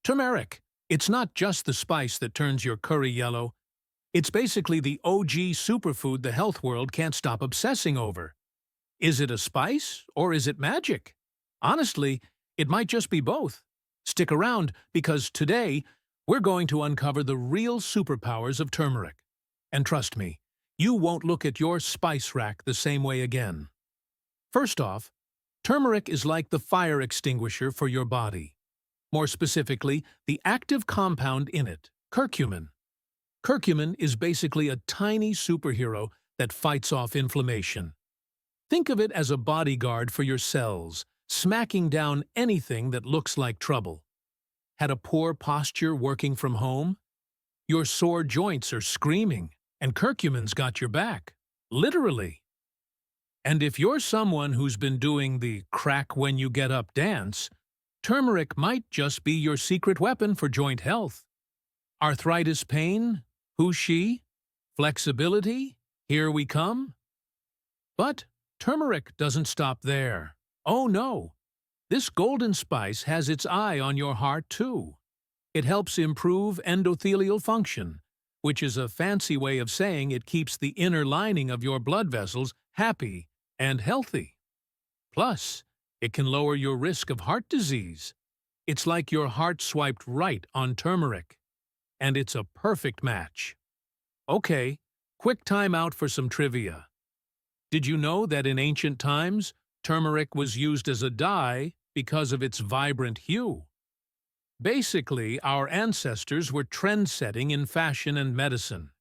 Turmeric. It's not just the spice that turns your curry yellow. It's basically the OG superfood the health world can't stop obsessing over. Is it a spice or is it magic? Honestly, it might just be both. Stick around because today we're going to uncover the real superpowers of turmeric. And trust me, you won't look at your spice rack the same way again. First off, turmeric is like the fire extinguisher for your body. More specifically, the active compound in it, curcumin. Curcumin is basically a tiny superhero that fights off inflammation. Think of it as a bodyguard for your cells, smacking down anything that looks like trouble. Had a poor posture working from home? Your sore joints are screaming, and curcumin's got your back. Literally. And if you're someone who's been doing the crack when you get up dance, turmeric might just be your secret weapon for joint health. Arthritis pain? Who's she? Flexibility? Here we come? But turmeric doesn't stop there. Oh no! This golden spice has its eye on your heart too. It helps improve endothelial function, which is a fancy way of saying it keeps the inner lining of your blood vessels happy and healthy. Plus, it can lower your risk of heart disease. It's like your heart swiped right on turmeric. And it's a perfect match. Okay, quick time out for some trivia. Did you know that in ancient times, turmeric was used as a dye because of its vibrant hue? Basically, our ancestors were trend-setting in fashion and medicine.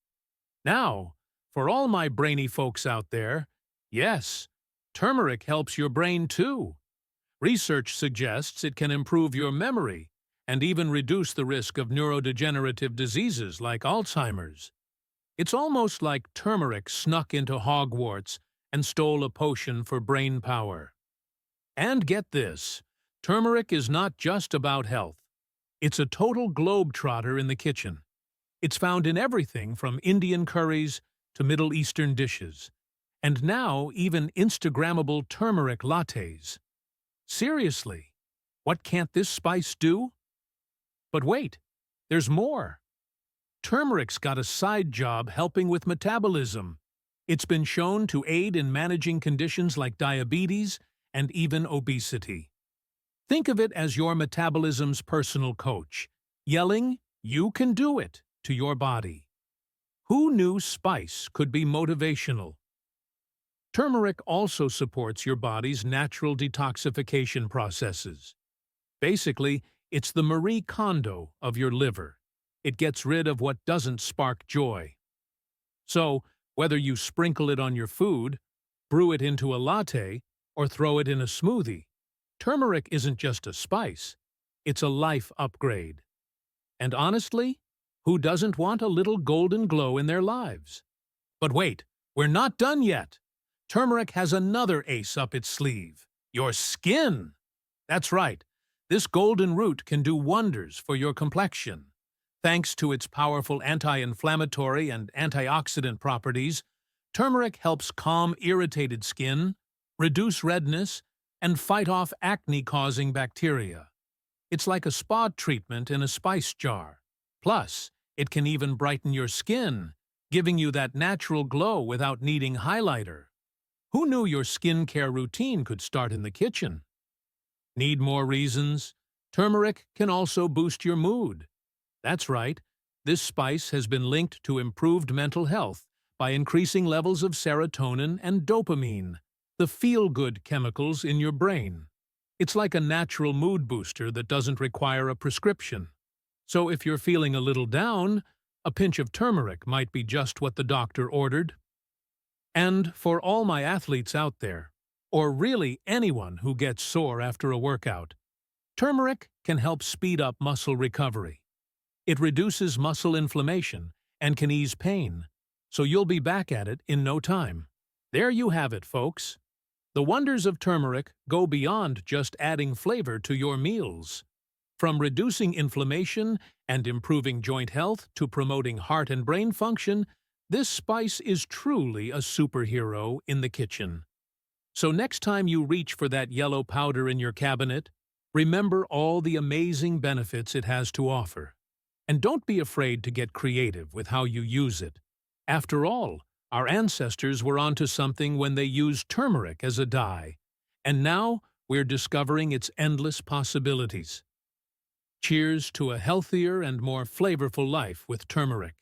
Now, for all my brainy folks out there, yes, turmeric helps your brain too. Research suggests it can improve your memory and even reduce the risk of neurodegenerative diseases like Alzheimer's. It's almost like turmeric snuck into Hogwarts and stole a potion for brain power. And get this, turmeric is not just about health. It's a total globetrotter in the kitchen. It's found in everything from Indian curries to Middle Eastern dishes, and now even Instagrammable turmeric lattes. Seriously, what can't this spice do? But wait, there's more. Turmeric's got a side job helping with metabolism. It's been shown to aid in managing conditions like diabetes and even obesity. Think of it as your metabolism's personal coach, yelling, "You can do it," to your body. Who knew spice could be motivational? Turmeric also supports your body's natural detoxification processes. Basically, it's the Marie Kondo of your liver. It gets rid of what doesn't spark joy. So, whether you sprinkle it on your food, brew it into a latte, or throw it in a smoothie, turmeric isn't just a spice, it's a life upgrade. And honestly, who doesn't want a little golden glow in their lives? But wait, we're not done yet. Turmeric has another ace up its sleeve: your skin. That's right, this golden root can do wonders for your complexion. Thanks to its powerful anti-inflammatory and antioxidant properties, turmeric helps calm irritated skin, reduce redness, and fight off acne-causing bacteria. It's like a spa treatment in a spice jar. Plus, it can even brighten your skin, giving you that natural glow without needing highlighter. Who knew your skincare routine could start in the kitchen? Need more reasons? Turmeric can also boost your mood. That's right, this spice has been linked to improved mental health by increasing levels of serotonin and dopamine, the feel-good chemicals in your brain. It's like a natural mood booster that doesn't require a prescription. So if you're feeling a little down, a pinch of turmeric might be just what the doctor ordered. And for all my athletes out there, or really anyone who gets sore after a workout, turmeric can help speed up muscle recovery. It reduces muscle inflammation and can ease pain, so you'll be back at it in no time. There you have it, folks. The wonders of turmeric go beyond just adding flavor to your meals. From reducing inflammation and improving joint health to promoting heart and brain function, this spice is truly a superhero in the kitchen. So next time you reach for that yellow powder in your cabinet, Remember all the amazing benefits it has to offer. And don't be afraid to get creative with how you use it. After all, our ancestors were onto something when they used turmeric as a dye. And now we're discovering its endless possibilities. Cheers to a healthier and more flavorful life with turmeric.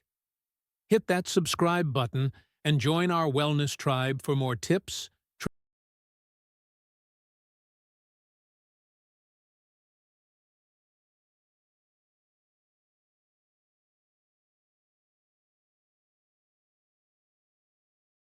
Hit that subscribe button and join our wellness tribe for more tips,